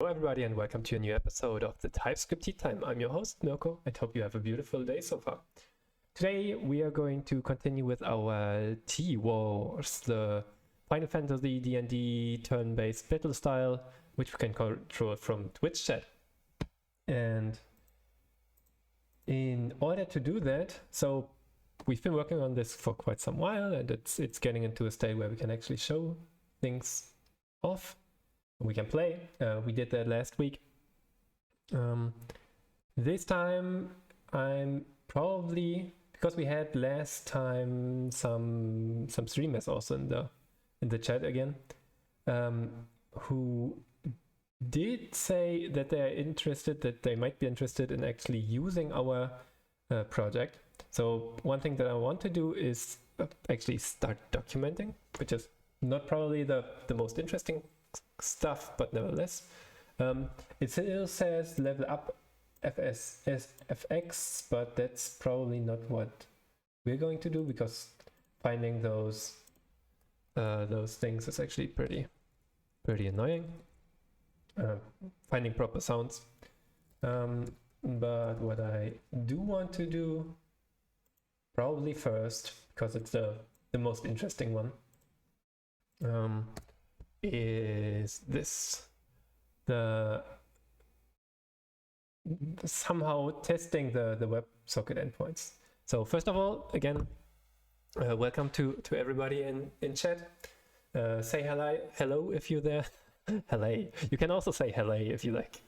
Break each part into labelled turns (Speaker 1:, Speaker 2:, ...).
Speaker 1: Hello everybody and welcome to a new episode of the TypeScript Tea Time. I'm your host Mirko and hope you have a beautiful day so far. Today we are going to continue with our Tea Wars, the Final Fantasy DnD turn-based battle style, which we can control from Twitch chat. And in order to do that, so we've been working on this for quite some while, and it's getting into a state where we can actually show things off. We can play. We did that last week. This time I'm probably, because we had last time some streamers also in the chat again, who did say that they might be interested in actually using our project. So one thing that I want to do is actually start documenting, which is not probably the most interesting stuff, but nevertheless, it still says level up FX, but that's probably not what we're going to do, because finding those things is actually pretty annoying. Finding proper sounds, but what I do want to do probably first, because it's the most interesting one, is this, the somehow testing the WebSocket endpoints. So first of all, again, welcome to everybody in chat. Say hello if you're there. Hello. You can also say hello if you like.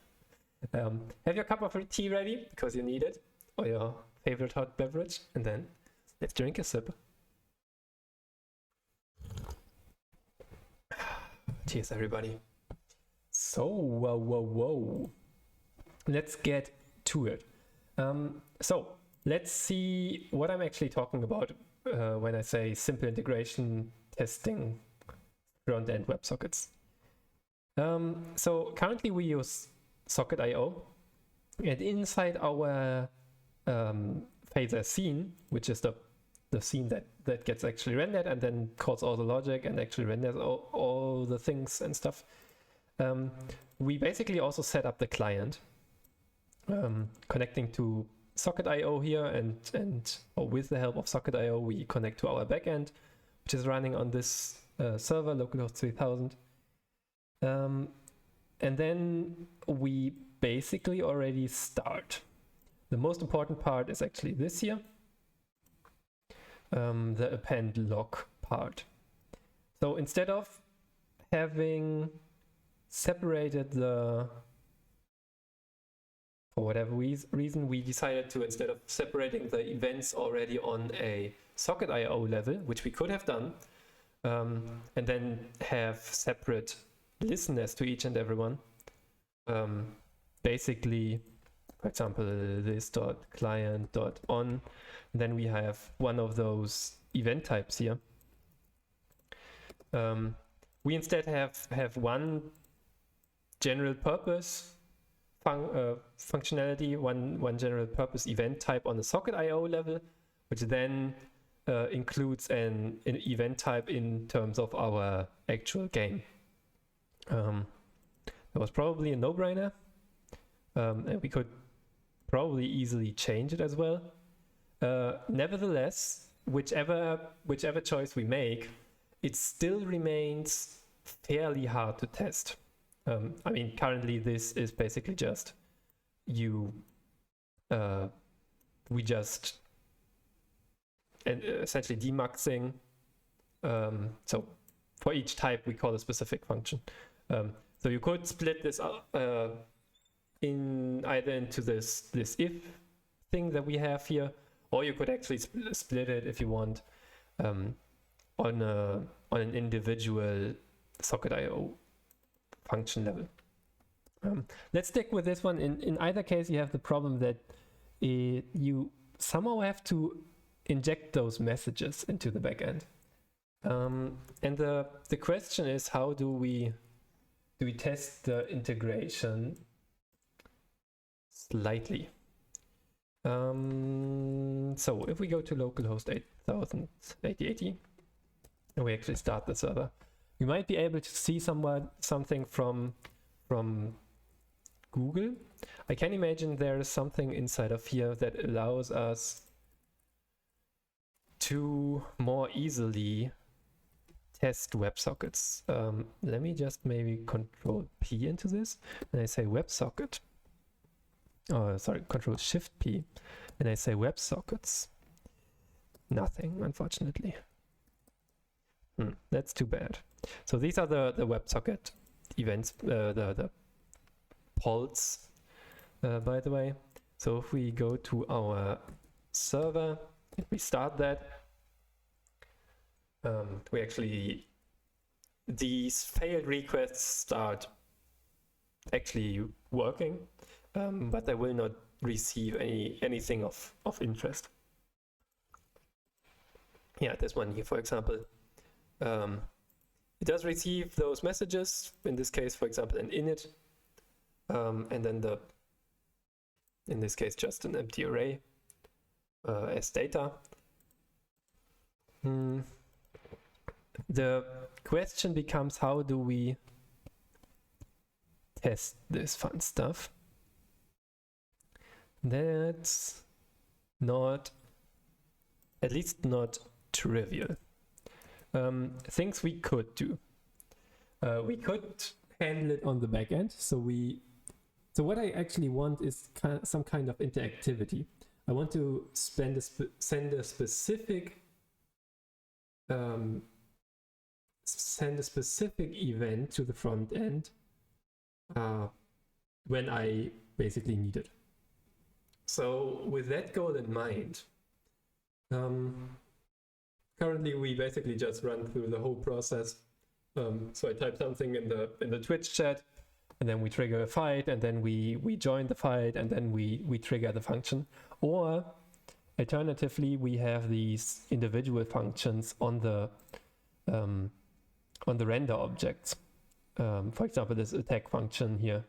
Speaker 1: Have your cup of tea ready, because you need it, or your favorite hot beverage, and then let's drink a sip. Cheers, everybody. So, whoa. Let's get to it. So, let's see what I'm actually talking about when I say simple integration testing front-end WebSockets. So, currently we use Socket.io, and inside our Phaser scene, which is the scene that gets actually rendered and then calls all the logic and actually renders all the things and stuff. We basically also set up the client, connecting to Socket.io here, and with the help of Socket.io we connect to our backend, which is running on this server, localhost 3000. And then we basically already start. The most important part is actually this here. The append log part. So instead of having separated for whatever reason, we decided to, instead of separating the events already on a Socket.io level, which we could have done, and then have separate listeners to each and every one. Basically, for example, this.client.on, then we have one of those event types here. We instead have one general purpose functionality, one general purpose event type on the Socket.io level, which then includes an event type in terms of our actual game. That was probably a no-brainer, and we could probably easily change it as well. Nevertheless, whichever choice we make, it still remains fairly hard to test. I mean, currently this is basically just we just essentially demuxing. So for each type we call a specific function. So you could split this into this if thing that we have here, or you could actually split it if you want on an individual Socket.io function level. Let's stick with this one. In either case, you have the problem that you somehow have to inject those messages into the backend. And the question is, how do we test the integration slightly? So if we go to localhost 8080 and we actually start the server, we might be able to see something from Google. I can imagine there is something inside of here that allows us to more easily test WebSockets. Let me just maybe Control P into this, and I say WebSocket. Oh, sorry, Control Shift P, and I say WebSockets. Nothing, unfortunately. That's too bad. So these are the WebSocket events, the polls, by the way. So if we go to our server, if we start that, we actually, these failed requests start actually working, but they will not receive anything of interest. Yeah, this one here, for example, it does receive those messages, in this case, for example, an init, and then in this case, just an empty array as data. The question becomes, how do we test this fun stuff? That's not, at least not trivial. Things we could do. We could handle it on the back end. So what I actually want is some kind of interactivity. I want to send a specific event to the front end when I basically need it. So with that goal in mind, currently we basically just run through the whole process. So I type something in the Twitch chat, and then we trigger a fight, and then we join the fight, and then we trigger the function. Or alternatively, we have these individual functions on the render objects. For example, this attack function here,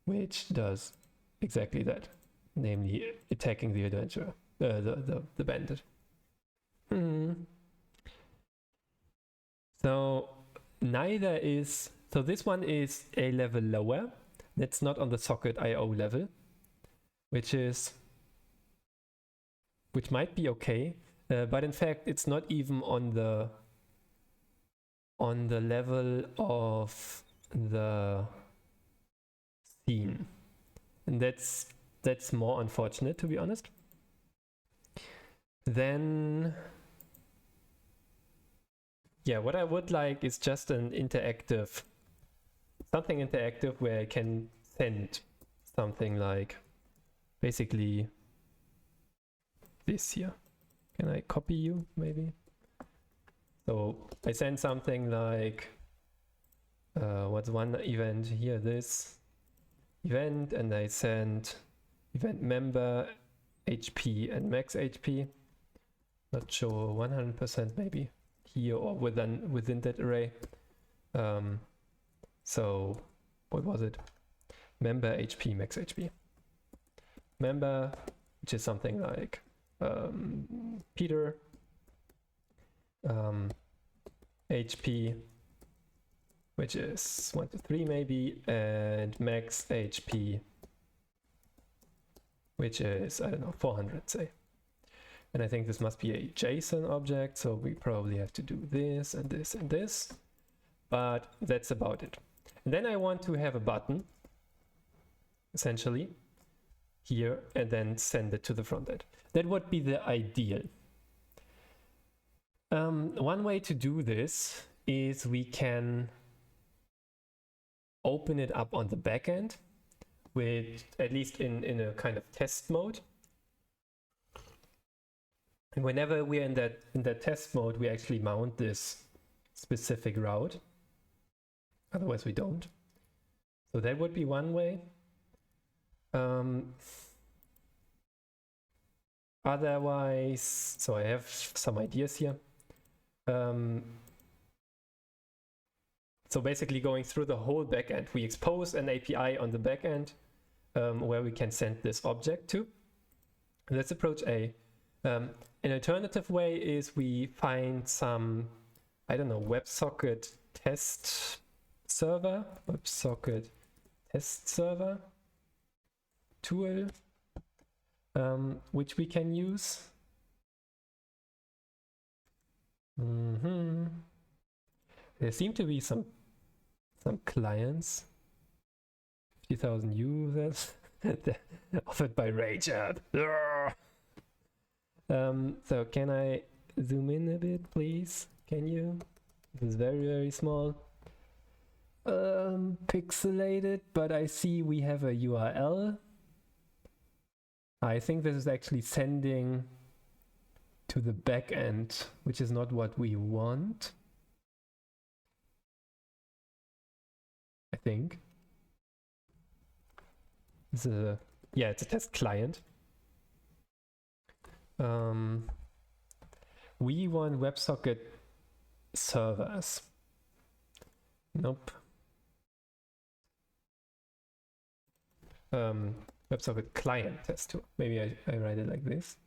Speaker 1: which does exactly that, namely attacking the adventurer, the bandit. So neither is, so this one is a level lower. That's not on the socket IO level, which might be okay, but in fact it's not even on the level of the scene, and that's more unfortunate, to be honest. Then yeah, what I would like is just an interactive, something interactive where I can send something like basically this here. Can I copy you maybe? So I send something like, what's one event here, this event, and I send event member HP and max HP. Not sure, 100% maybe here or within that array. So what was it? Member HP, max HP. Member, which is something like Peter. HP, which is 1 to 3 maybe, and max HP, which is, I don't know, 400, say. And I think this must be a JSON object, so we probably have to do this and this and this, but that's about it. And then I want to have a button, essentially, here, and then send it to the front end. That would be the ideal. One way to do this is we can open it up on the back end, with at least in a kind of test mode. And whenever we're in that test mode, we actually mount this specific route. Otherwise we don't. So that would be one way. Otherwise, so I have some ideas here. So basically going through the whole backend, we expose an API on the backend where we can send this object to. That's approach A. An alternative way is we find some, I don't know, WebSocket test server, WebSocket test server tool, which we can use. There seem to be some clients, 50,000 users offered by Rage. So can I zoom in a bit, please? Can you? This is very, very small. Pixelated, but I see we have a URL. I think this is actually sending to the backend, which is not what we want. I think. It's a test client. We want WebSocket servers. Nope. WebSocket client test tool. Maybe I write it like this.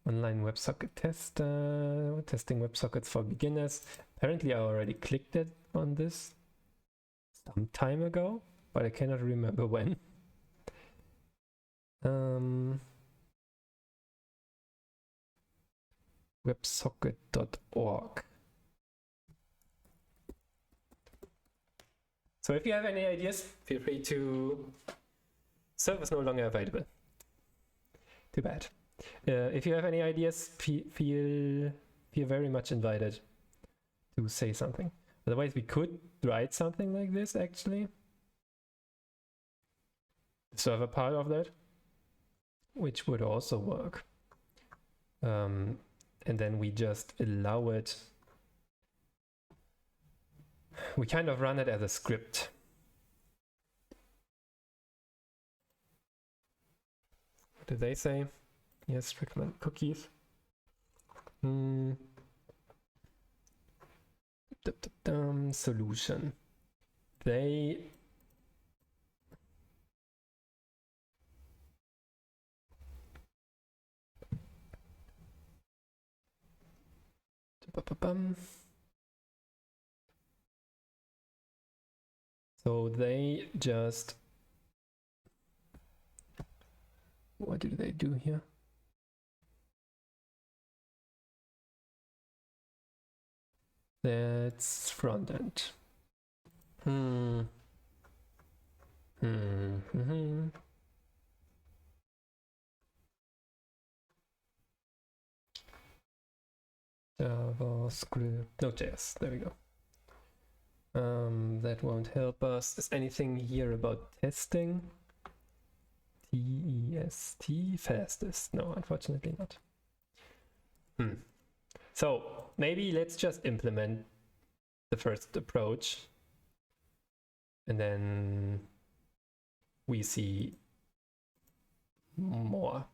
Speaker 1: Online WebSocket tester, testing WebSockets for beginners. Apparently I already clicked it on this some time ago, but I cannot remember when. Websocket.org. So if you have any ideas, feel free to. Server is no longer available. Too bad. If you have any ideas, feel very much invited to say something. Otherwise, we could write something like this, actually. The server part of that, which would also work. And then we just allow it. We kind of run it as a script. What do they say? Yes, recommend cookies. Solution. They so they just, what do they do here? That's front end. JavaScript, Node.js, there we go. That won't help us. Is anything here about testing? TST, fastest? No, unfortunately not. So maybe let's just implement the first approach and then we see more.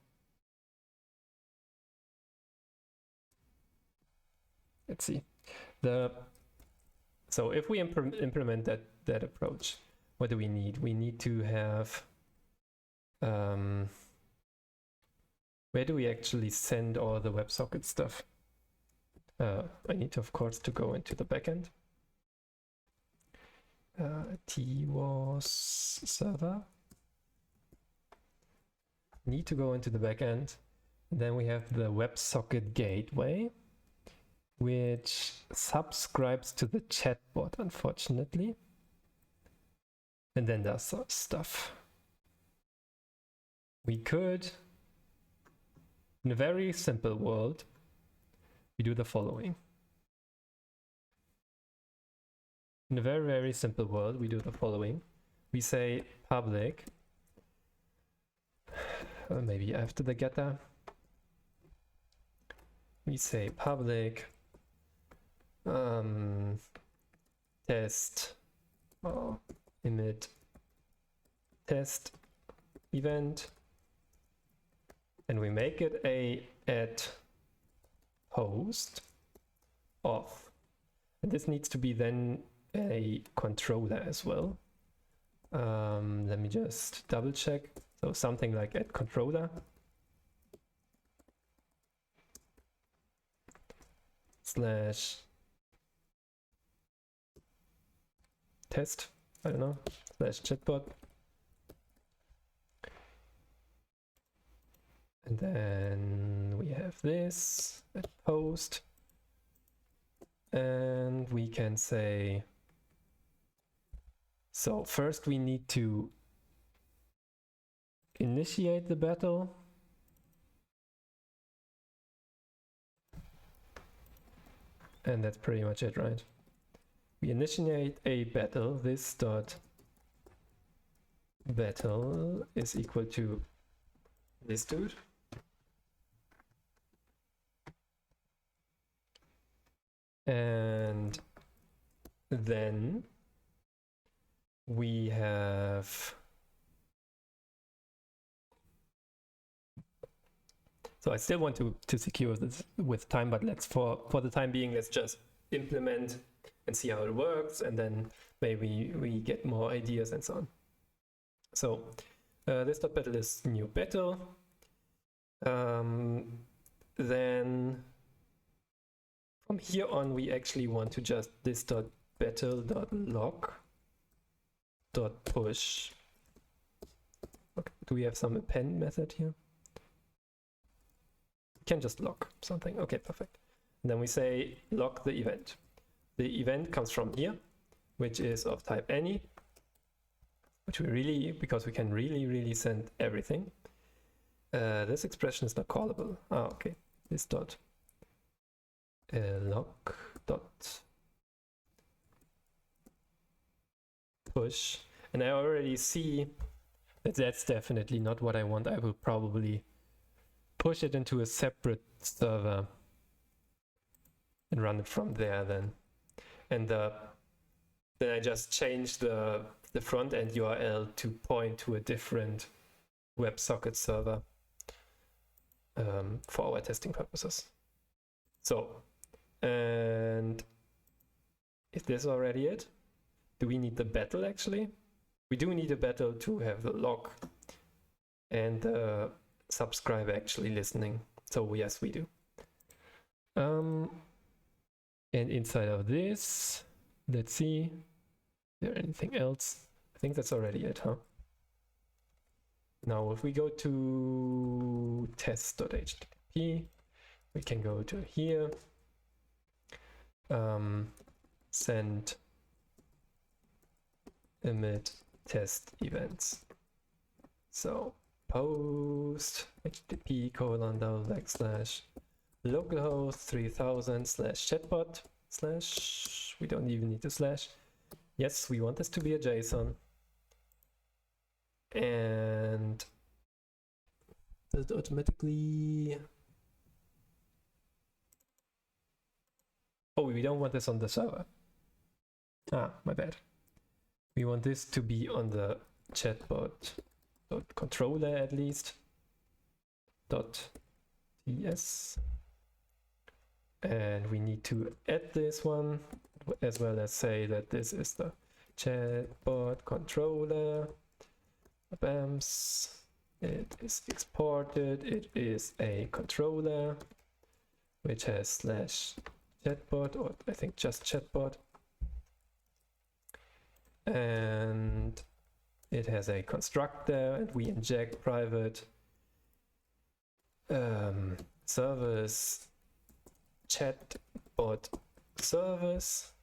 Speaker 1: Let's see. So if we implement that approach, what do we need? We need to have where do we actually send all the WebSocket stuff? I need to, of course, to go into the backend. TWAS server. Need to go into the backend. Then we have the WebSocket gateway, which subscribes to the chatbot, unfortunately, and then does stuff. We could, in a very simple world, we do the following. In a very, very simple world, we do the following. We say public, maybe after the getter, we say public test emit test event, and we make it a at host of, and this needs to be then a controller as well. Let me just double check. So something like at controller / test I don't know, /chatbot. And then we have this at post. And we can say, so first we need to initiate the battle. And that's pretty much it, right? We initiate a battle. This dot battle is equal to this dude. And then we have, so I still want to secure this with time, but let's for the time being, let's just implement and see how it works, and then maybe we get more ideas and so on. So this dot battle is new battle. Then from here on, we actually want to just this dot battle dot log dot push. Okay. Do we have some append method here? We can just log something. Okay, perfect. And then we say log the event. The event comes from here, which is of type any, which we really, because we can really send everything. This expression is not callable. Ah, okay. This dot log dot push, and I already see that that's definitely not what I want. I will probably push it into a separate server and run it from there then. And then I just change the front end URL to point to a different WebSocket server for our testing purposes. So, and is this already it? Do we need the battle actually? We do need a battle to have the log and the subscribe actually listening. So yes, we do. And inside of this, let's see, is there anything else? I think that's already it, huh? Now if we go to test.http, we can go to here, send emit test events. So post http:// localhost 3000/chatbot/ we don't even need to slash. Yes, we want this to be a JSON. And does it automatically? Oh, we don't want this on the server. Ah, my bad. We want this to be on the chatbot.controller at least. .ts. And we need to add this one, as well as say that this is the chatbot controller. Bams. It is exported. It is a controller which has /chatbot, or I think just chatbot. And it has a constructor, and we inject private service chatbot service.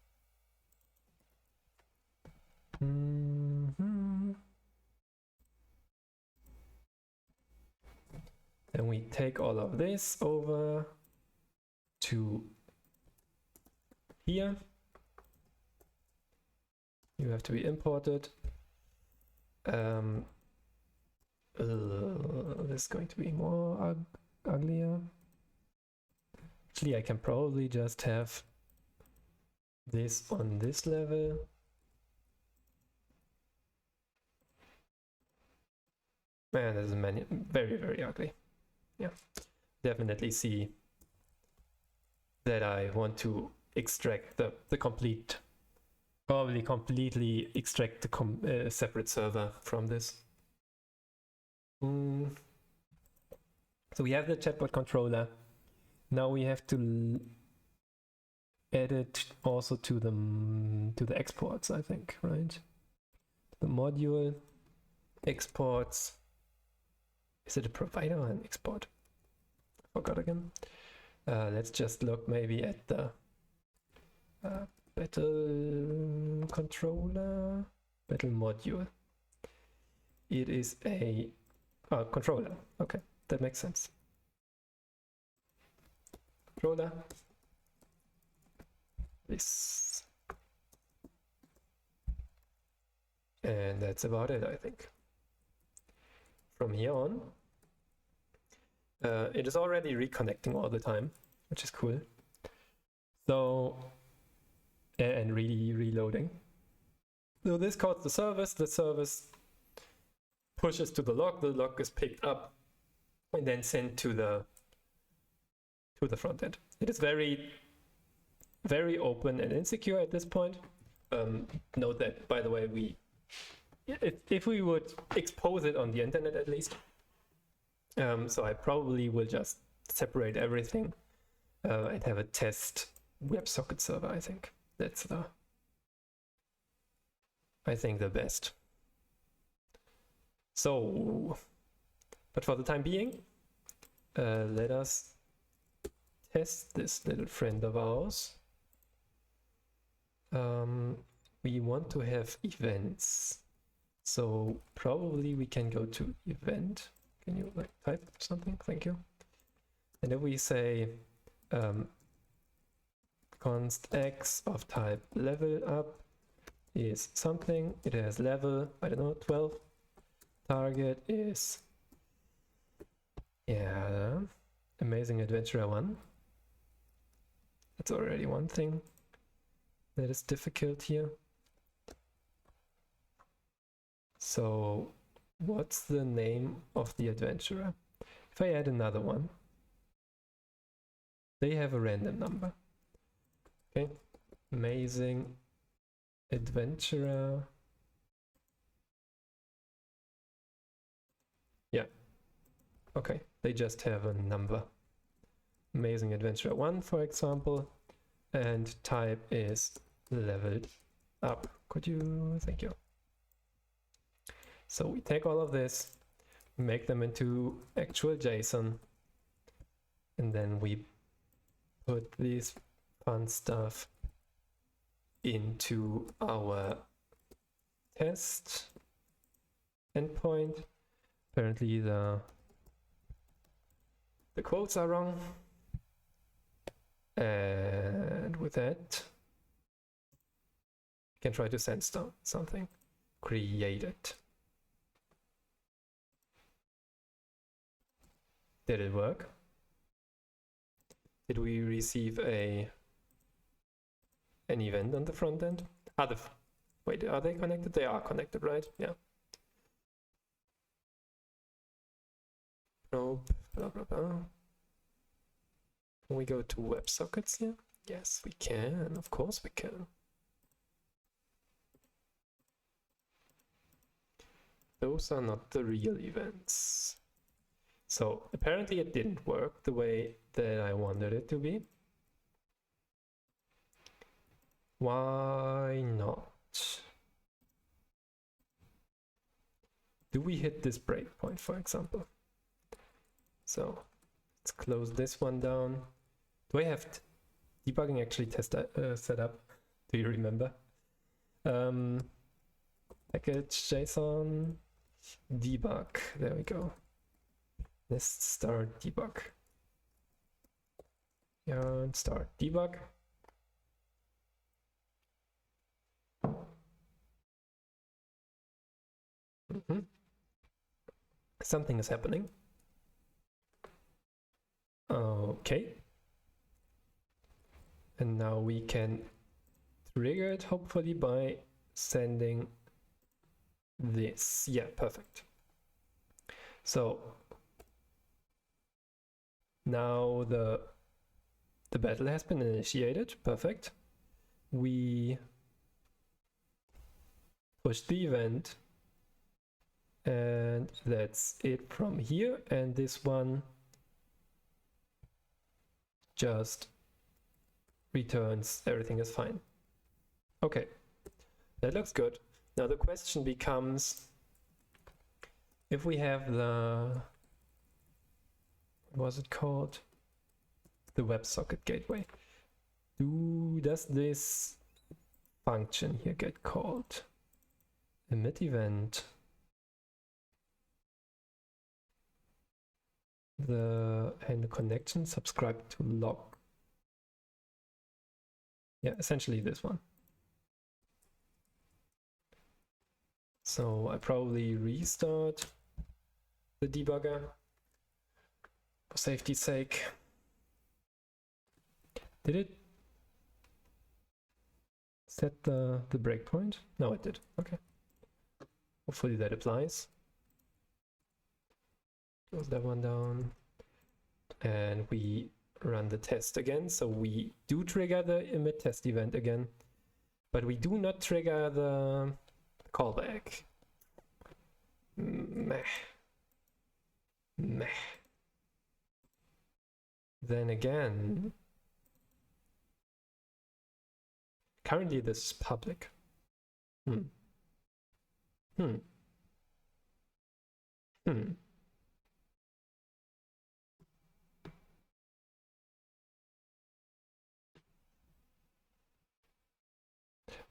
Speaker 1: Then we take all of this over to here. You have to be imported. This is going to be more uglier. Actually, I can probably just have this on this level. Man, this is very ugly. Yeah, definitely see that I want to extract the complete, probably completely extract the separate server from this. So we have the chatbot controller. Now we have to add it also to the exports, I think, right? the module exports. Is it a provider or an export? I forgot again. Let's just look maybe at the battle controller, battle module. It is a controller. Okay, that makes sense. Controller. This. And that's about it, I think. From here on, it is already reconnecting all the time, which is cool. So, and really reloading. So this calls the service pushes to the log is picked up and then sent to the front end. It is very, very open and insecure at this point. Note that, by the way, if we would expose it on the internet at least, so I probably will just separate everything and have a test WebSocket server. I think that's the best. So, but for the time being, let us test this little friend of ours. We want to have events. So probably we can go to event. Can you like type something? Thank you. And if we say const x of type level up is something, it has level, I don't know, 12. Target is, yeah, Amazing Adventurer 1. That's already one thing that is difficult here. So what's the name of the adventurer? If I add another one, they have a random number. Okay, Amazing Adventurer. Yeah, okay, they just have a number. Amazing Adventurer 1, for example, and type is leveled up. Could you, thank you. So we take all of this, make them into actual JSON, and then we put this fun stuff into our test endpoint. Apparently the quotes are wrong. And with that, you can try to send something. Create it. Did it work? Did we receive an event on the front end? Wait, are they connected? They are connected, right? Yeah. Nope, blah, blah, blah. Can we go to WebSockets here? Yes, we can. Of course we can. Those are not the real events. So apparently it didn't work the way that I wanted it to be. Why not? Do we hit this breakpoint, for example? So let's close this one down. Do I have debugging actually set up? Do you remember? Package JSON debug. There we go. Let's start debug. And start debug. Something is happening. Okay. And now we can trigger it hopefully by sending this. Yeah, perfect. So now the battle has been initiated. Perfect. We push the event, and that's it from here. And this one just returns everything is fine. Okay, that looks good. Now the question becomes, if we have the, what was it called? The WebSocket gateway. Does this function here get called? Emit event. And the connection subscribe to log. Yeah, essentially this one. So I probably restart the debugger for safety's sake. Did it set the breakpoint? No, it did. Okay. Hopefully that applies. Close that one down. And we run the test again. So we do trigger the emit test event again, but we do not trigger the callback. Meh. Meh. Then again, currently this is public.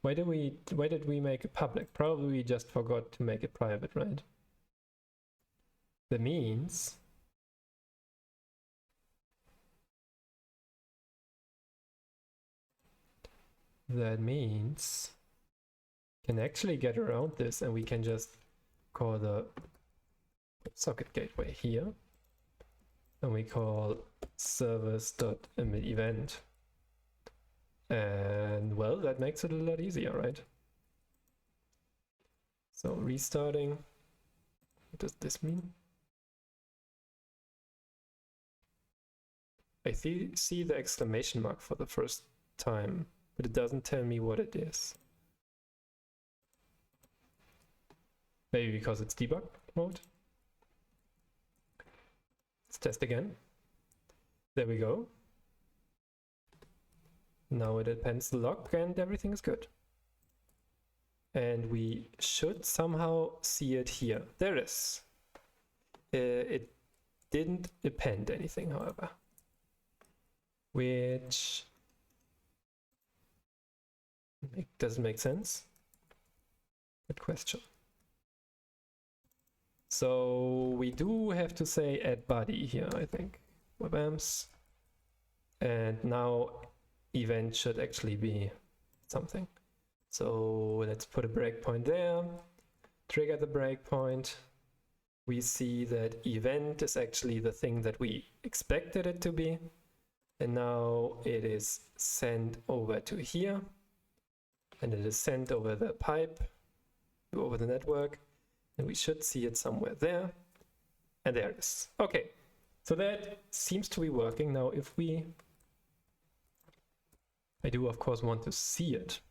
Speaker 1: Why did we make it public? Probably we just forgot to make it private, right? That means can actually get around this, and we can just call the socket gateway here, and we call service.emit event. And well, that makes it a lot easier, right? So restarting, what does this mean? I see the exclamation mark for the first time, but it doesn't tell me what it is. Maybe because it's debug mode. Let's test again. There we go. Now it appends the log and everything is good. And we should somehow see it here. There it is. It didn't append anything, however. Which doesn't make sense. Good question. So we do have to say add body here, I think. Webamps. And now event should actually be something. So let's put a breakpoint there, trigger the breakpoint. We see that event is actually the thing that we expected it to be. And now it is sent over to here. And it is sent over the pipe, over the network. And we should see it somewhere there. And there it is. Okay, so that seems to be working. Now if I do of course want to see it.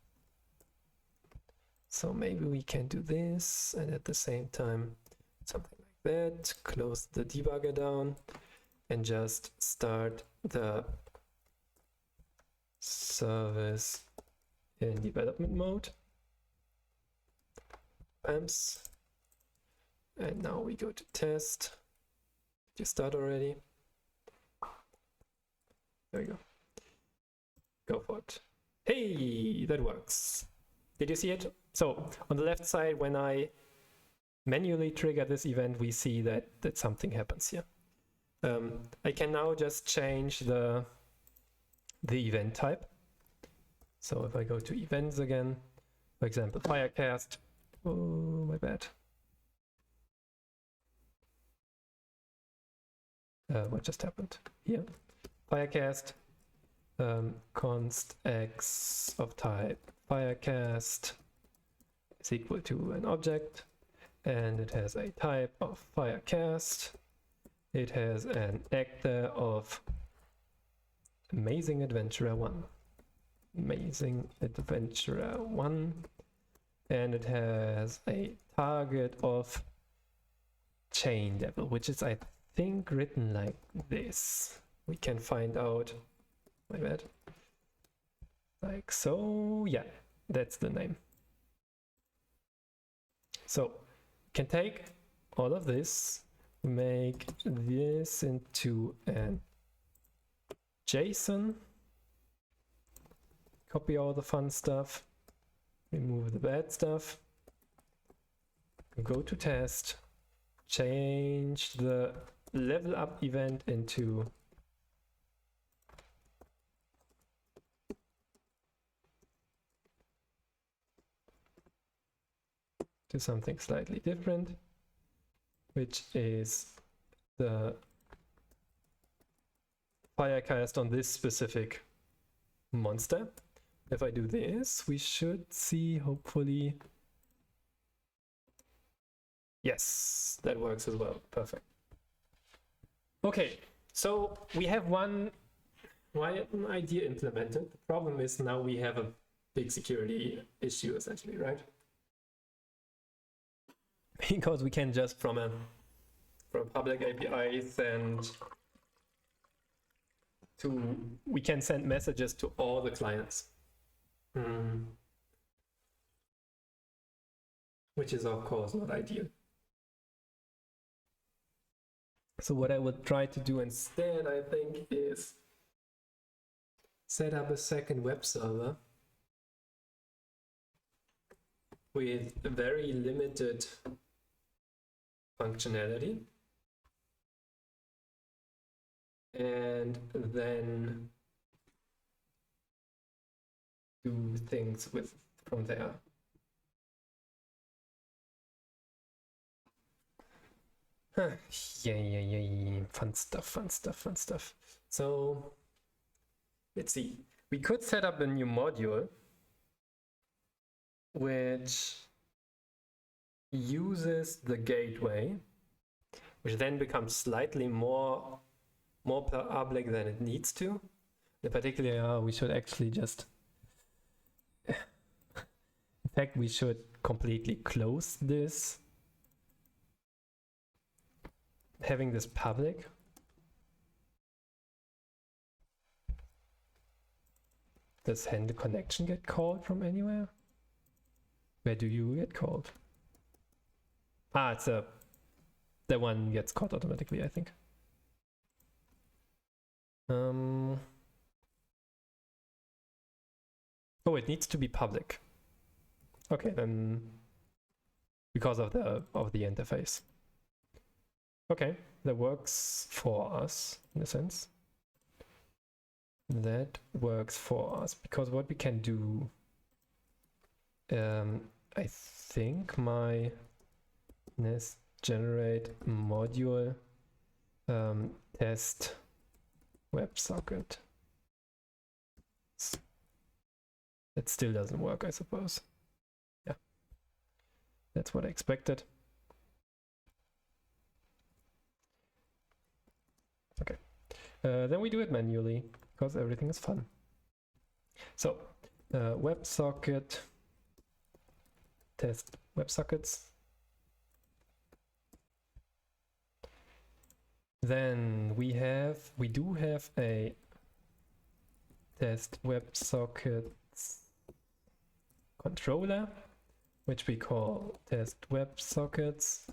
Speaker 1: So maybe we can do this and at the same time something like that. Close the debugger down and just start the service in development mode. Amps. And now we go to test. Did you start already? There we go. Go for it. Hey, that works. Did you see it? So on the left side, when I manually trigger this event, we see that something happens here. I can now just change the event type. So if I go to events again, for example, Firecast. Oh, my bad. What just happened here? Firecast. Const x of type Firecast is equal to an object, and it has a type of Firecast. It has an actor of Amazing Adventurer 1. Amazing Adventurer 1. And it has a target of chain level, which is, I think, written like this. We can find out. My bad. Like so, yeah, that's the name. So can take all of this, make this into an JSON, copy all the fun stuff, remove the bad stuff, go to test, change the level up event into something slightly different, which is the firecast on this specific monster. If I do this, we should see, hopefully, yes, that works as well. Perfect. Okay, so we have one idea implemented. The problem is now we have a big security issue, essentially, right? Because we can just from public API we can send messages to all the clients, which is of course not ideal. So what I would try to do instead, I think, is set up a second web server with very limited functionality, and then do things from there. Yeah. Fun stuff. So let's see. We could set up a new module which uses the gateway, which then becomes slightly more public than it needs to. In particular, we should actually just, in fact, we should completely close this, having this public. Does handle connection get called from anywhere? Where do you get called? It's that one gets called automatically, I think. Oh, it needs to be public. Okay, then because of the interface. Okay, that works for us in a sense. That works for us because what we can do, I think my Nest generate module test WebSocket. That still doesn't work, I suppose. Yeah, that's what I expected. Okay, then we do it manually because everything is fun. So WebSocket test WebSockets. Then we do have a test WebSockets controller, which we call test WebSockets.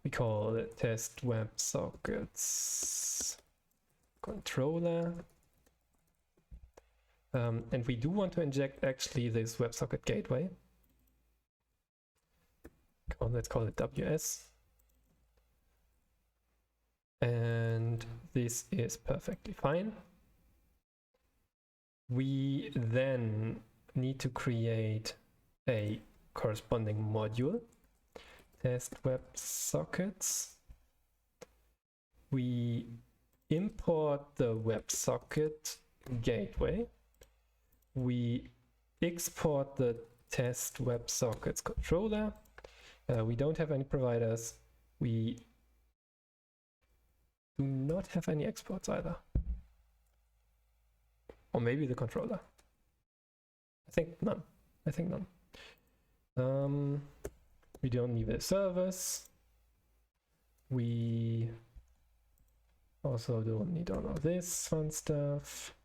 Speaker 1: We call it test WebSockets controller. And we do want to inject actually this WebSocket gateway. Let's call it WS. And this is perfectly fine. We then need to create a corresponding module. Test WebSockets. We import the WebSocket gateway. We export the test WebSockets controller. We don't have any providers. We do not have any exports either. Or maybe the controller. I think none. We don't need the servers. We also don't need all of this fun stuff.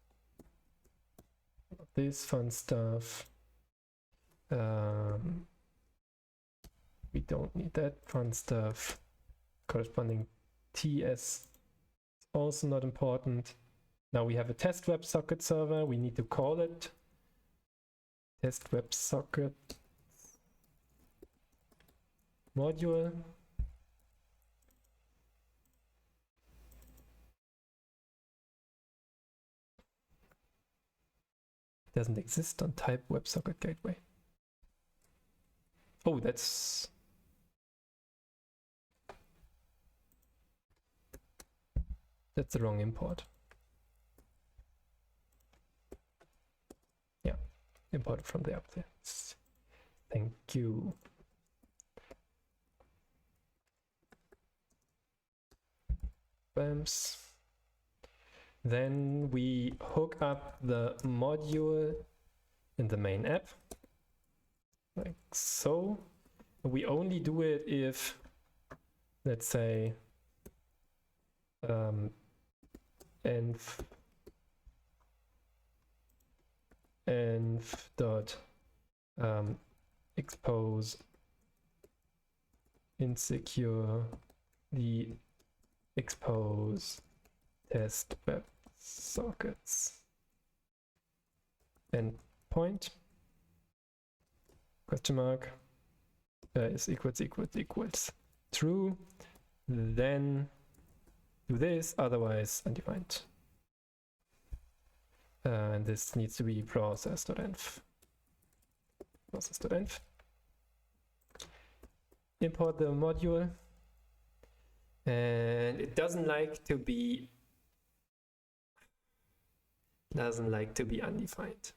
Speaker 1: We don't need that fun stuff. Corresponding TS also not important. Now we have a test WebSocket server. We need to call it test WebSocket module. Doesn't exist on type WebSocket gateway. Oh, that's the wrong import. Yeah, import from the up there. Thank you. Bams. Then we hook up the module in the main app, like so. We only do it if, let's say, env dot expose insecure the expose test WebSockets endpoint question mark is equals true, then do this, otherwise undefined. And this needs to be process.env. Process.env. Import the module, and it doesn't like to be undefined.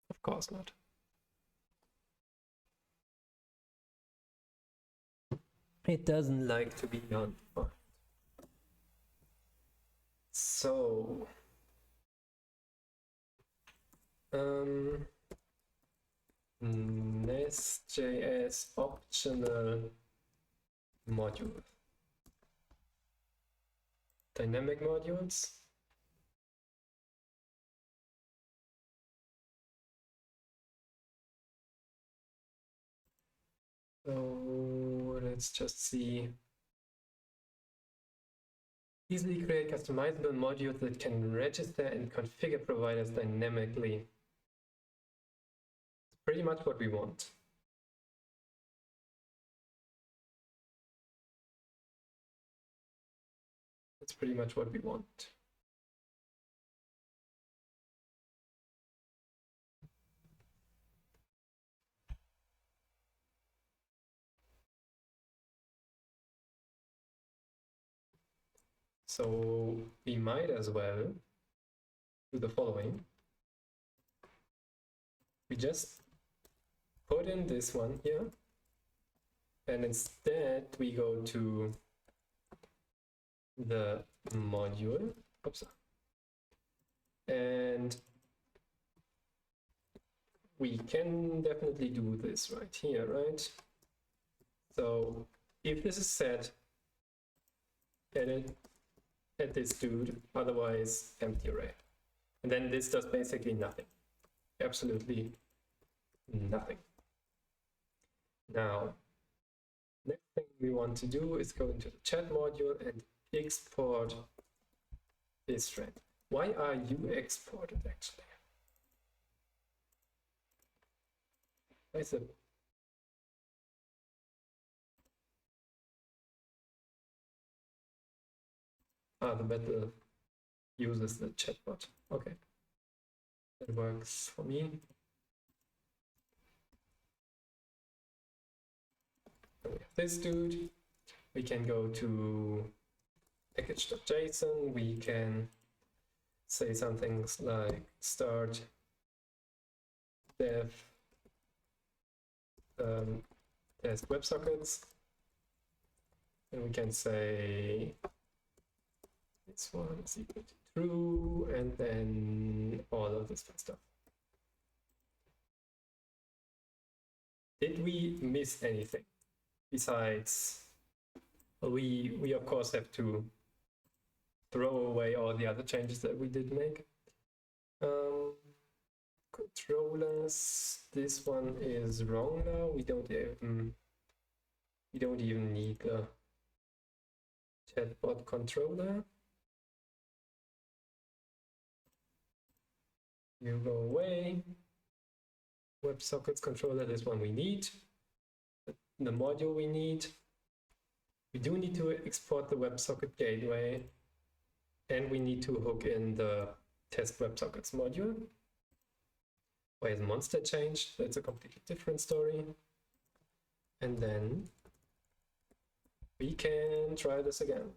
Speaker 1: Of course not. It doesn't like to be undefined. So NestJS optional module. Dynamic modules. So let's just see. Easily create customizable modules that can register and configure providers dynamically. It's pretty much what we want. That's pretty much what we want. So we might as well do the following. We just put in this one here, and instead we go to the module, oops, and we can definitely do this right here, right? So if this is set, edit, add this dude, otherwise empty array. And then this does basically nothing, absolutely nothing. Now, next thing we want to do is go into the chat module and export this thread. Why are you exported actually? Nice. The battle uses the chatbot. Okay, that works for me. We have this dude. We can go to package.json. We can say some things like start dev test WebSockets, and we can say this one is equal to true, and then all of this fun stuff. Did we miss anything besides? Well, we of course have to throw away all the other changes that we did make. controllers. This one is wrong now. We don't even need a chatbot controller. You go away. WebSockets controller, this one we need. The module we need. We do need to export the WebSocket gateway, and we need to hook in the test WebSockets module. Why is monster changed? That's a completely different story. And then we can try this again.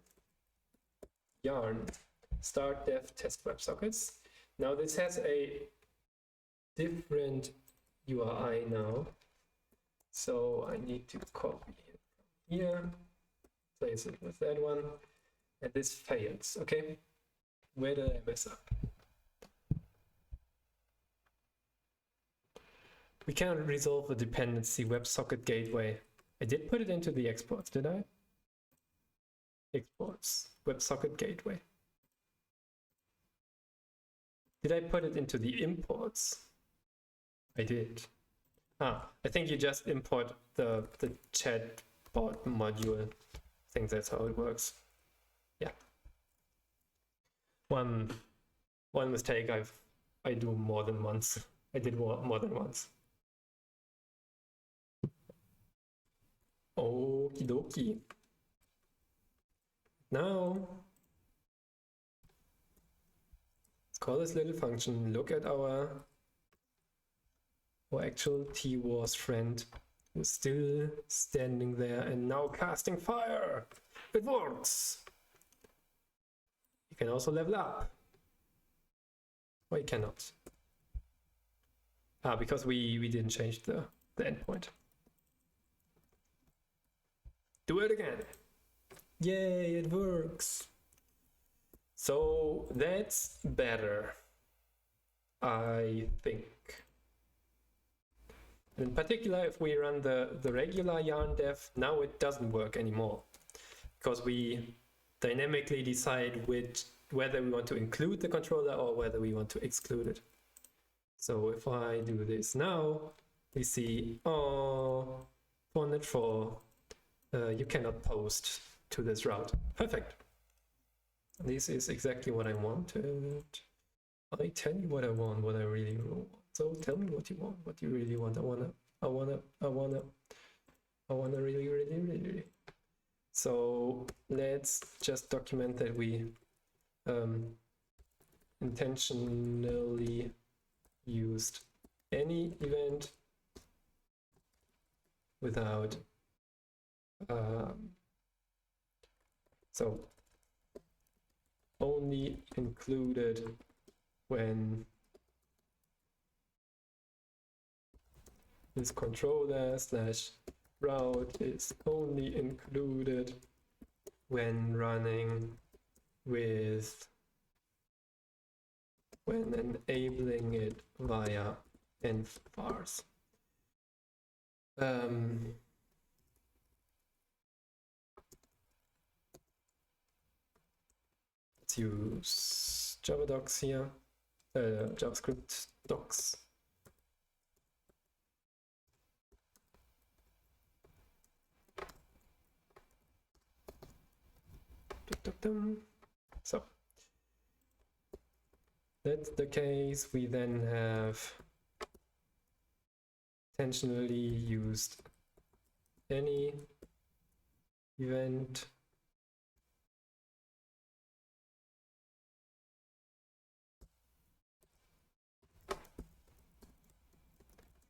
Speaker 1: Yarn, start dev test WebSockets. Now this has a different URI now. So I need to copy it from here, place it with that one, and this fails, okay? Where did I mess up? We cannot resolve the dependency WebSocket gateway. I did put it into the exports, did I? Exports, WebSocket gateway. Did I put it into the imports? I did. I think you just import the chatbot module. I think that's how it works. Yeah. One mistake I do more than once. I did more than once. Okie dokie. Now, let's call this little function. Look at our actual T-Wars friend who's still standing there and now casting fire. It works. You can also level up. Or you cannot. Because we didn't change the endpoint. Do it again. Yay, it works. So that's better, I think. In particular, if we run the regular yarn dev, now it doesn't work anymore because we dynamically decide whether we want to include the controller or whether we want to exclude it. So if I do this now, we see, oh, 404, you cannot post to this route. Perfect. This is exactly what I wanted. I tell you what I want, what I really want. So tell me what you want, what you really want. I wanna really. So let's just document that we intentionally used any event without so only included when this controller / route is only included when running with when enabling it via env-vars. Let's use Java docs here, JavaScript docs. So that's the case. We then have intentionally used any event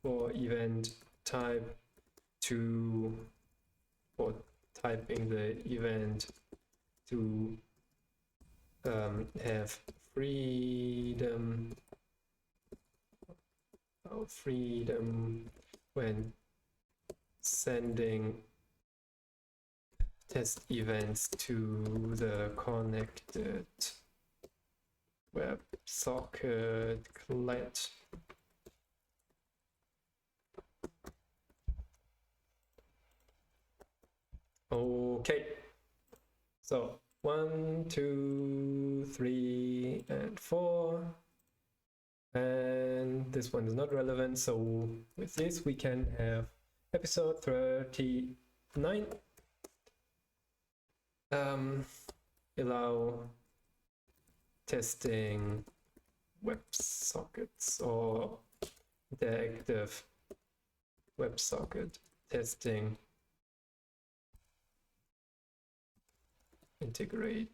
Speaker 1: for event type for typing the event to have freedom when sending test events to the connected WebSocket client. Okay, so 1, 2, 3, and 4. And this one is not relevant, so with this we can have episode 39. Allow testing WebSockets or interactive WebSocket testing. Integrate.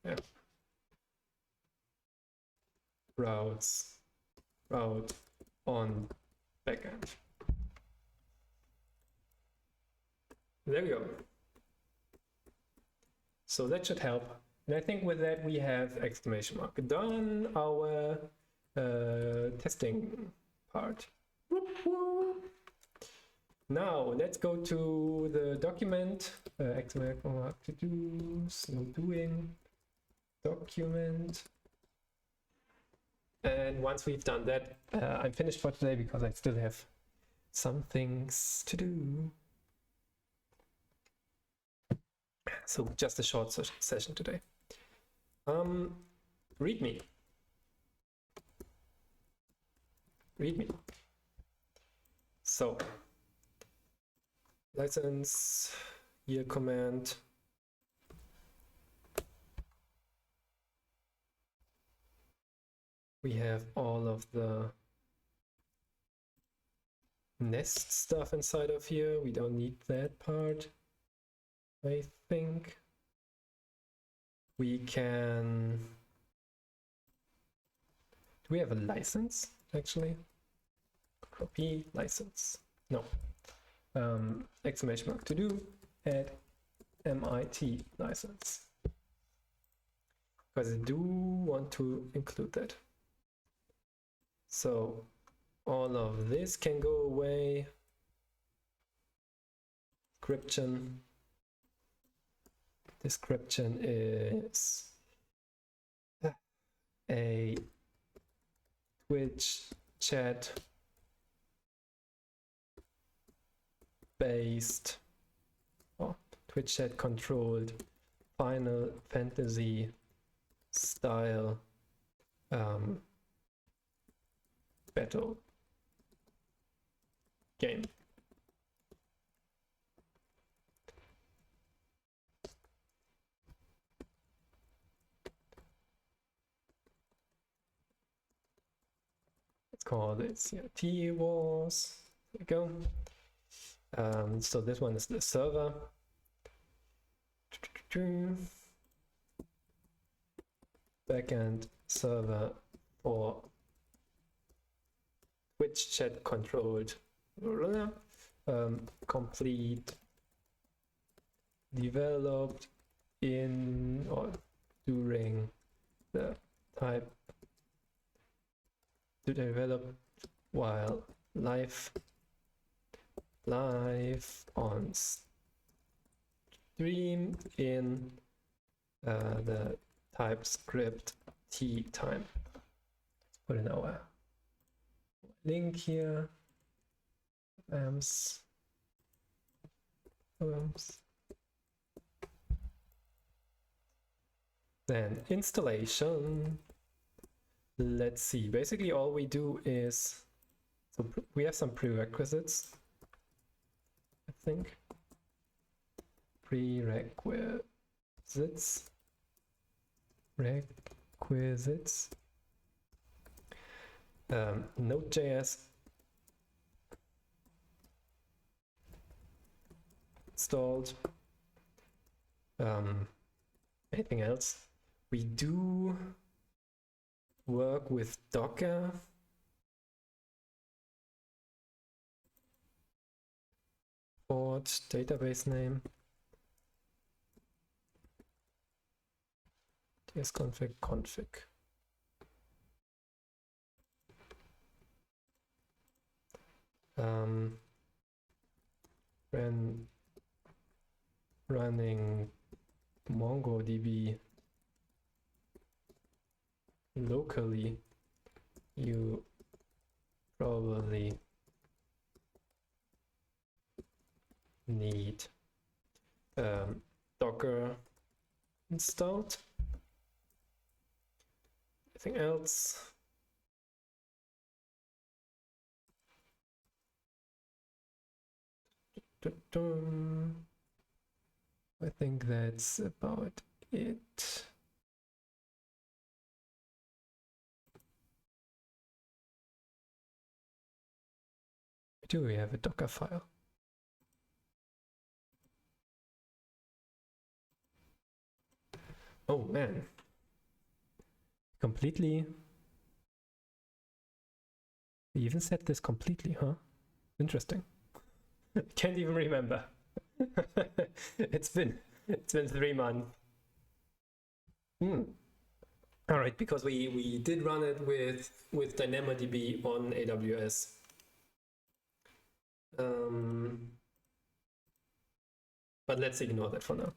Speaker 1: Yeah. Route on backend. There we go. So that should help. And I think with that we have exclamation mark done our testing part. Now let's go to the document. Exclamation mark to do, no doing, document. And once we've done that, I'm finished for today because I still have some things to do. So just a short session today. README. So license year command. We have all of the Nest stuff inside of here. We don't need that part, I think. We can... Do we have a license, actually? Copy license. No. Exclamation mark to do, add MIT license. Because I do want to include that. So all of this can go away. Description is a Twitch chat based, Twitch chat controlled Final Fantasy style battle game. Let's call this T Wars. There we go. So this one is the server. Backend server for Twitch chat controlled, complete, developed in or during the type to develop while live on stream in the TypeScript T time. Let's put in our link here. Then installation. Let's see. Basically, all we do is, so we have some prerequisites, I think. Requisites. Node.js installed. Anything else? We do work with Docker. Port, database name. tsconfig. When running MongoDB locally, you probably need Docker installed. Anything else? I think that's about it. Do we have a Docker file? Oh man, completely. We even set this completely, huh? Interesting. Can't even remember. It's been 3 months. All right, because we did run it with DynamoDB on AWS. But let's ignore that for now.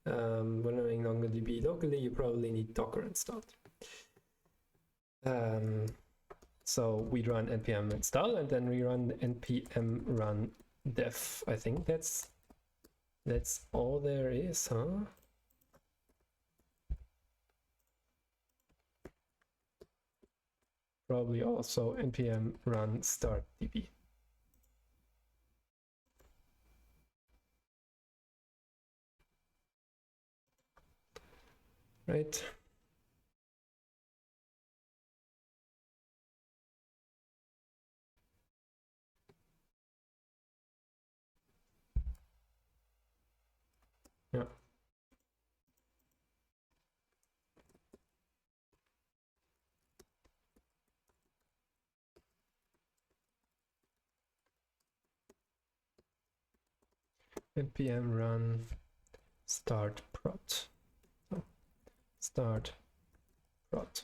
Speaker 1: When running MongoDB locally, you probably need Docker installed. So we run npm install and then we run npm run dev. I think that's all there is, huh? Probably also npm run start db. Right. Yeah. npm run start prod. So start prod.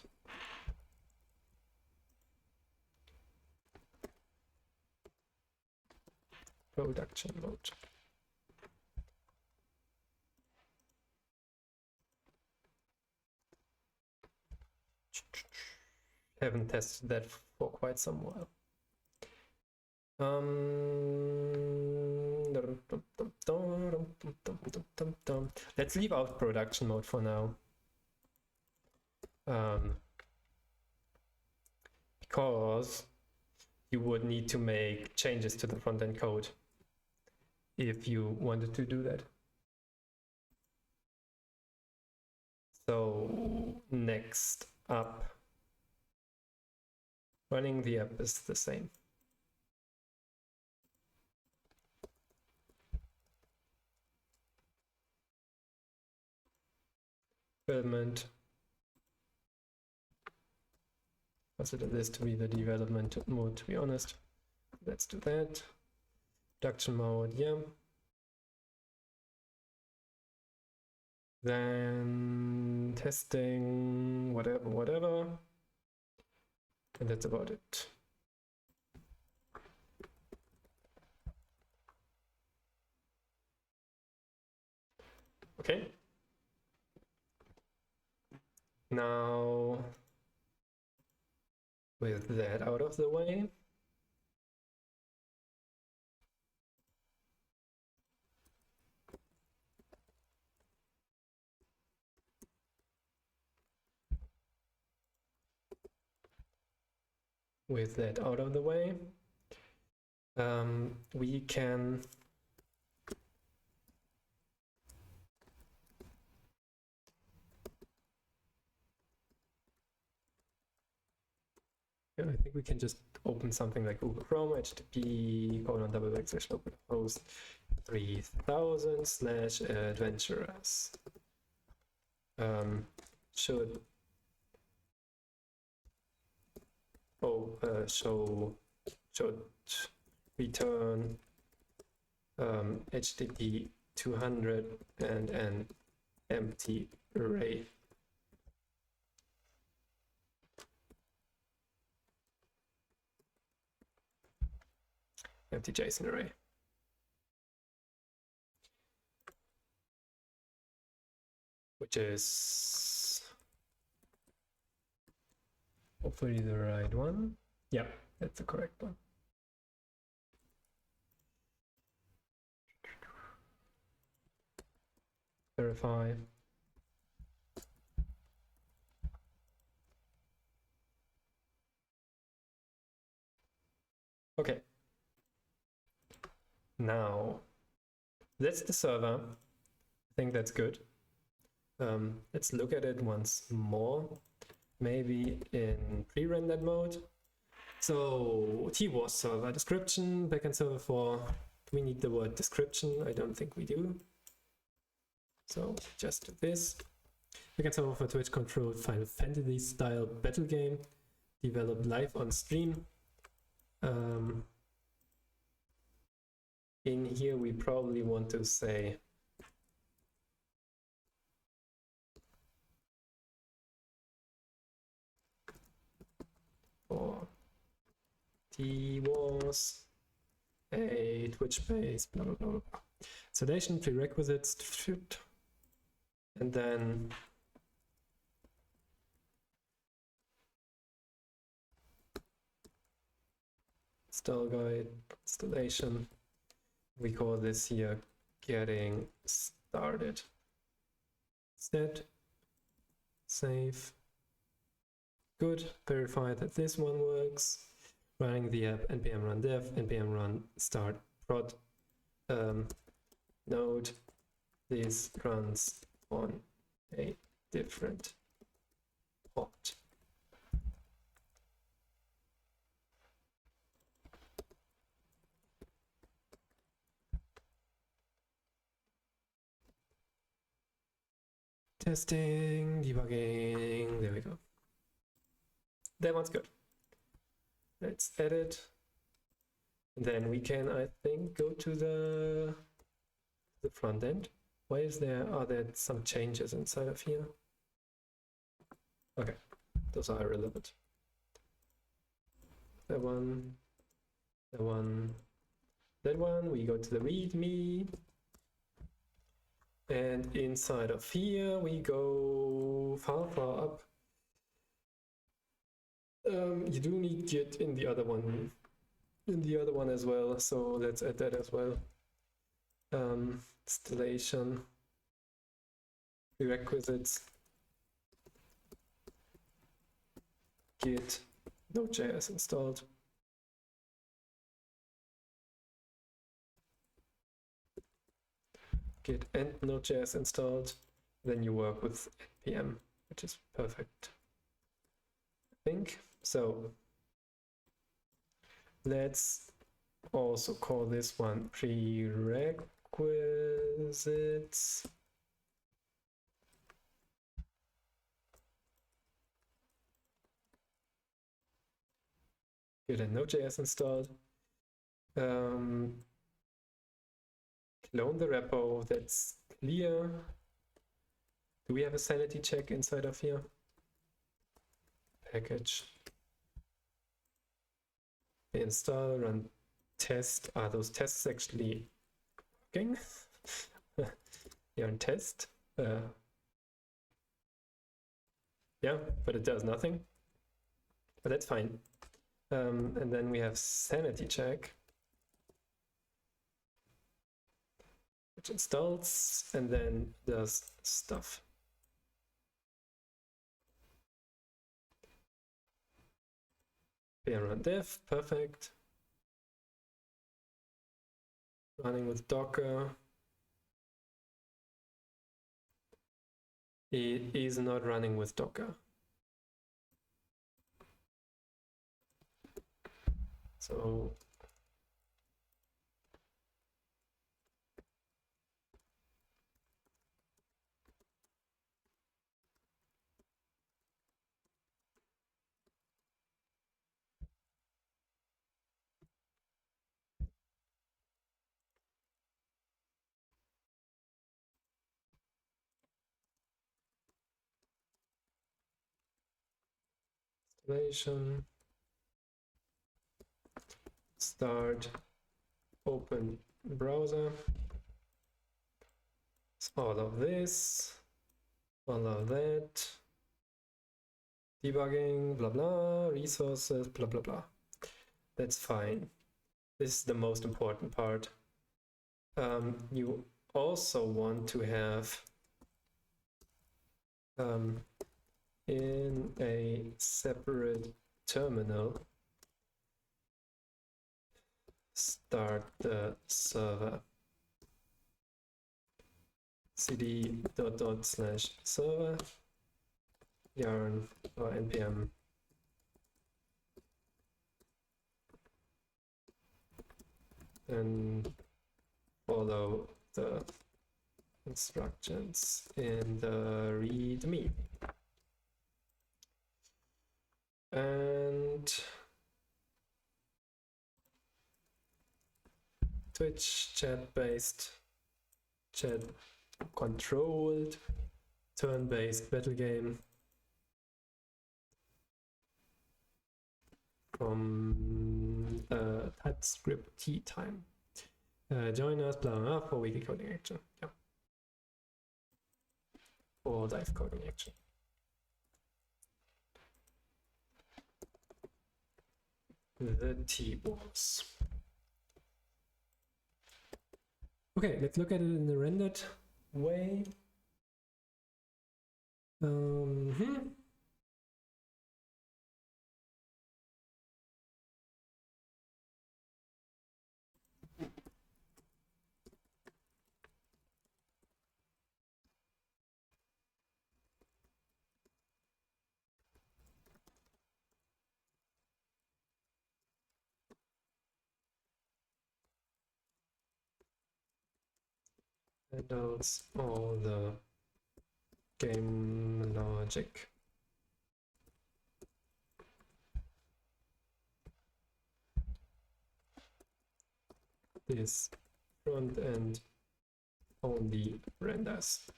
Speaker 1: Production mode. Haven't tested that for quite some while. Let's leave out production mode for now. Because you would need to make changes to the front-end code if you wanted to do that. So next up, running the app is the same. Development. Consider this to be the development mode, to be honest. Let's do that. Production mode, yeah. Then testing, whatever. And that's about it. Okay. Now, with that out of the way, we can I think we can just open something like Google Chrome, http://localhost 3000/adventurers. Should return HTTP 200 and an empty array. Empty JSON array. Which is hopefully the right one. Yeah, that's the correct one. Verify. now that's the server. I think that's good. Let's look at it once more, maybe in pre-rendered mode. So TWAS server description, backend server for, do we need the word description? I don't think we do. So just this. Backend server for Twitch controlled Final Fantasy style battle game, developed live on stream. In here we probably want to say for TWAS a Twitch-based blah blah blah blah. Installation prerequisites, and then install guide, installation. We call this here getting started. Set, save. Good, verify that this one works. Running the app, npm run dev, npm run start prod. Node, this runs on a different port. Testing, debugging, there we go. That one's good. Let's edit. Then we can, I think, go to the front end. Why is there, are there some changes inside of here? Okay, those are irrelevant. That one, that one, that one. We go to the README. And inside of here, we go far up. You do need Git in the other one as well, so let's add that as well. Installation, prerequisites, Git, Node.js installed. Git and Node.js installed. Then you work with npm, which is perfect, I think. So let's also call this one prerequisites. Get a Node.js installed. Clone the repo, that's clear. Do we have a sanity check inside of here? Package. Install, run test. Are those tests actually working? You're in test. Yeah, but it does nothing. But that's fine. And then we have sanity check, which installs and then does stuff. Run dev, perfect. Running with Docker. It is not running with Docker. So installation, start, open browser, all of this, all of that, debugging, blah blah, resources, blah blah blah. That's fine. This is the most important part. You also want to have in a separate terminal start the server. cd /server yarn or npm and follow the instructions in the readme. And Twitch chat-based, chat controlled, turn-based battle game from TypeScript tea time. Join us, blah, blah, blah, for weekly coding action. Yeah. For live coding action. The T-Wars. Okay, let's look at it in the rendered way. Handles all the game logic. This front end only renders.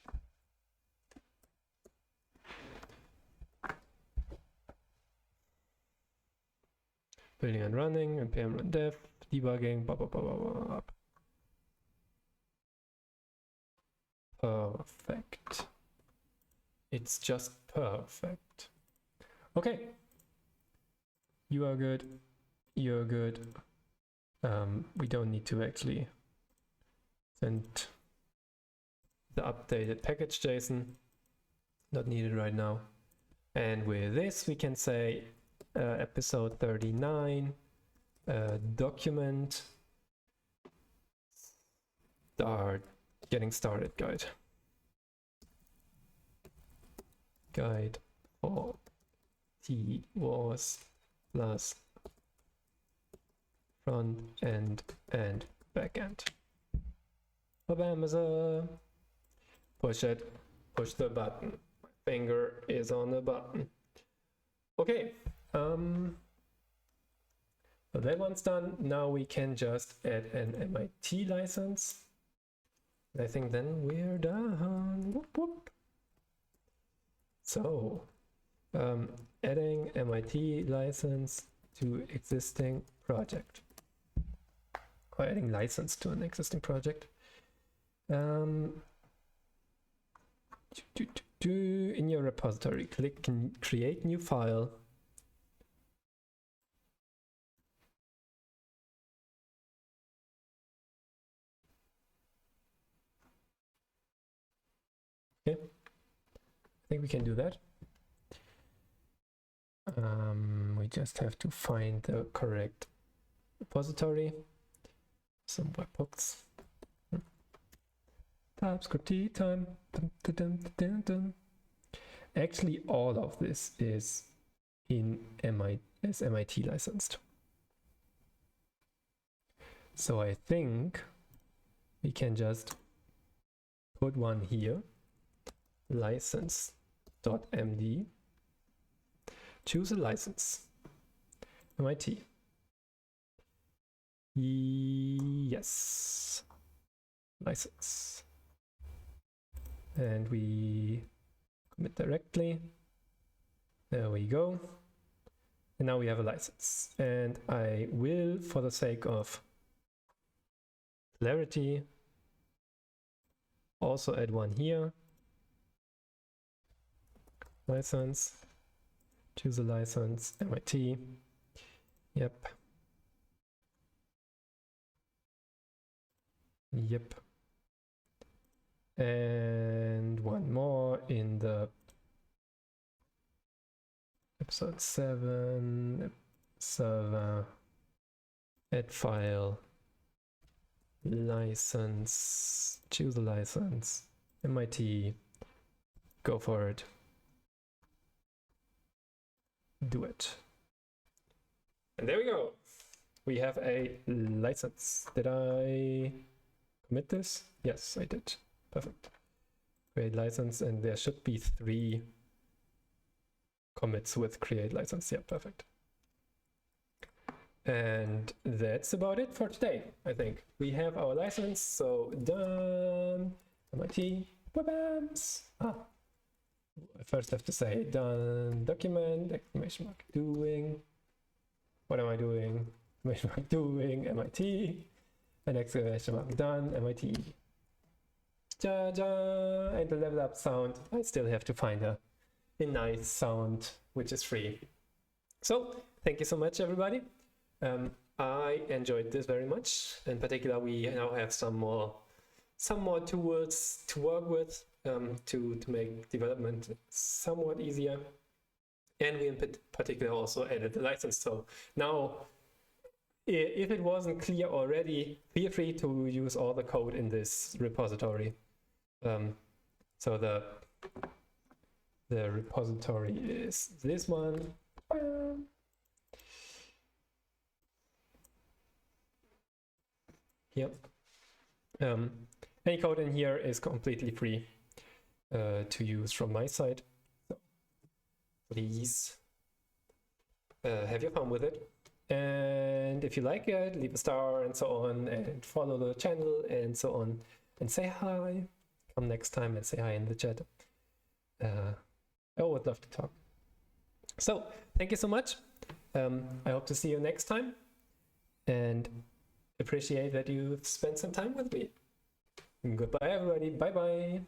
Speaker 1: Building and running, npm run dev, debugging, blah, blah, blah, blah, blah. Perfect. It's just perfect. Okay. You are good. You're good. We don't need to actually send the updated package JSON. Not needed right now. And with this, we can say episode 39, document, start. Getting started guide. Guide for T-Wars plus front end and back end. Push it, push the button. My finger is on the button. Okay, so that one's done. Now we can just add an MIT license. I think then we're done. Whoop, whoop. So, adding MIT license to existing project. Or adding license to an existing project. In your repository, click create new file. Okay, I think we can do that. We just have to find the correct repository. Some webhooks. TypeScript time. Dun, dun, dun, dun, dun. Actually, all of this is in MIT licensed. So I think we can just put one here. License.md, choose a license, MIT. Yes, license. And we commit directly. There we go. And now we have a license. And I will, for the sake of clarity, also add one here. License, choose a license, MIT, yep. Yep. And one more in the episode 7, server, add file, license, choose a license, MIT, go for it, do it. And there we go. We have a license. Did I commit this? Yes, I did. Perfect. Create license, and there should be 3 commits with create license. Yeah, perfect. And that's about it for today, I think. We have our license, so done. MIT web apps. I first have to say done document, exclamation mark doing. What am I doing? Exclamation mark doing, MIT, and exclamation mark done, MIT. Ja, ja, and the level up sound. I still have to find a nice sound, which is free. So thank you so much, everybody. I enjoyed this very much. In particular, we now have some more tools to work with to make development somewhat easier. And we in particular also added the license. So now, if it wasn't clear already, feel free to use all the code in this repository. So the repository is this one. Yep. Any code in here is completely free to use from my side. So please have your fun with it. And if you like it, leave a star and so on, and follow the channel and so on, and say hi. Come next time and say hi in the chat. I would love to talk. So thank you so much. I hope to see you next time, and appreciate that you've spent some time with me. Goodbye, everybody. Bye bye.